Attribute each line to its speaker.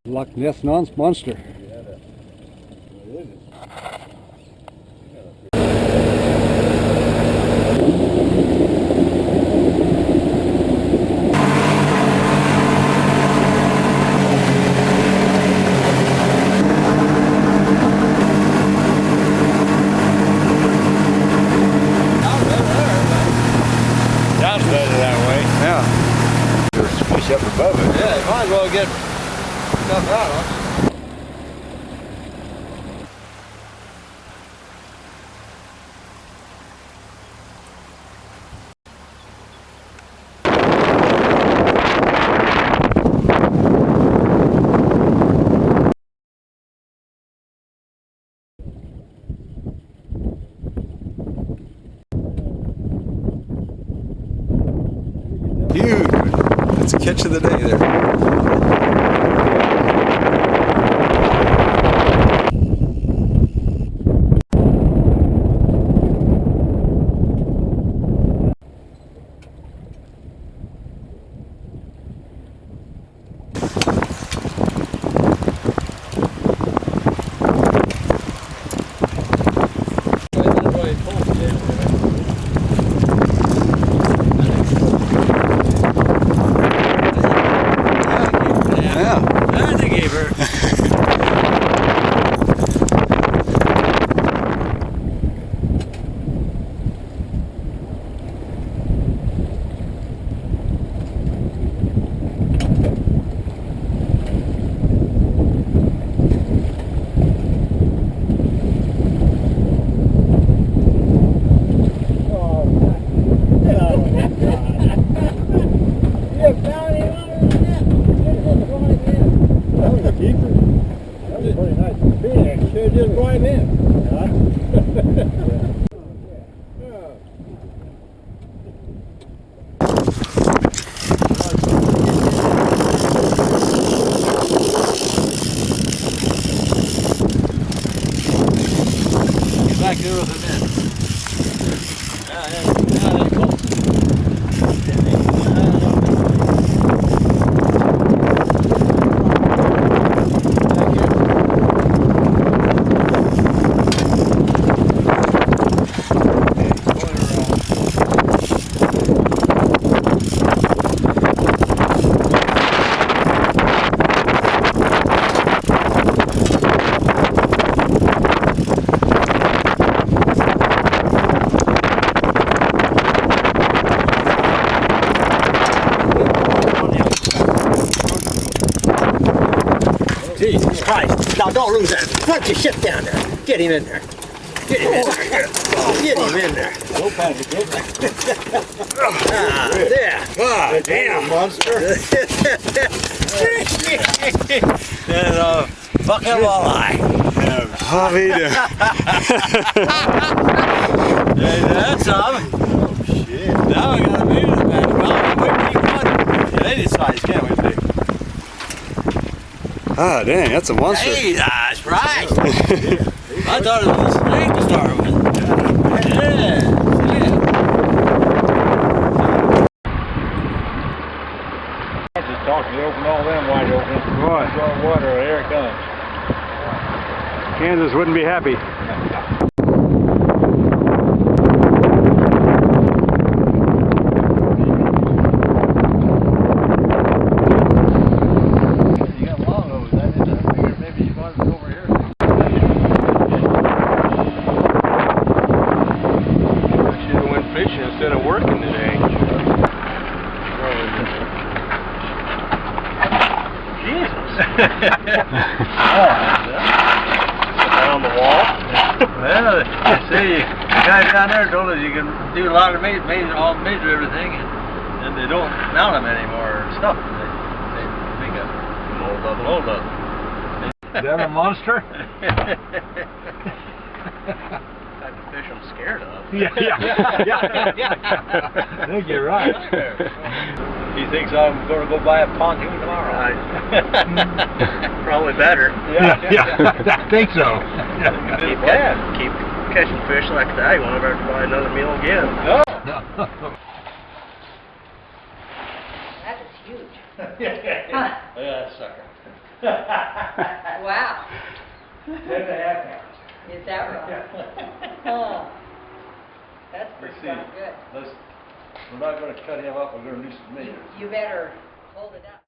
Speaker 1: Loch Ness monster.
Speaker 2: Up above it. Yeah, you might as well get stuff out, huh?
Speaker 3: Huge. That's a catch of the day there.
Speaker 2: Back there with it in.
Speaker 4: Jesus Christ. Now don't lose that. Why don't you sit down there? Get him in there. Get him in there. Get him in there.
Speaker 2: No panic,
Speaker 4: There.
Speaker 2: God damn, monster.
Speaker 4: There's a fucking walleye.
Speaker 3: How are you doing?
Speaker 4: That's some.
Speaker 2: Oh shit.
Speaker 4: Now we got a meter in the back. Well, any size, can't we, big?
Speaker 3: Ah, dang, that's a monster.
Speaker 4: Hey, that's right. I thought it was a snake to start with. Yeah.
Speaker 2: Just talking, you open all them wide open.
Speaker 3: Boy.
Speaker 2: Strong water, here it comes.
Speaker 3: Kansas wouldn't be happy.
Speaker 2: Instead of working today.
Speaker 4: Jesus.
Speaker 2: On the wall?
Speaker 4: Well, you see, the guys down there told us you can do a lot of measure everything, and they don't mount them anymore and stuff. They make a mold up.
Speaker 2: Is that a monster?
Speaker 4: Type of fish I'm scared of.
Speaker 2: Yeah. I think you're right.
Speaker 4: He thinks I'm going to go buy a pontoon tomorrow. Probably better.
Speaker 2: Yeah, I think so.
Speaker 4: Keep catching fish like that. You won't ever have to buy another meal again.
Speaker 2: No.
Speaker 5: That is huge.
Speaker 4: Yeah, sucker.
Speaker 1: Wow.
Speaker 2: 10.5 pounds.
Speaker 1: Is that right? Huh. That's
Speaker 4: Let's
Speaker 1: pretty
Speaker 4: see.
Speaker 1: darn good.
Speaker 4: We're not going to cut him up. We're going to do some meters.
Speaker 1: You better hold it up.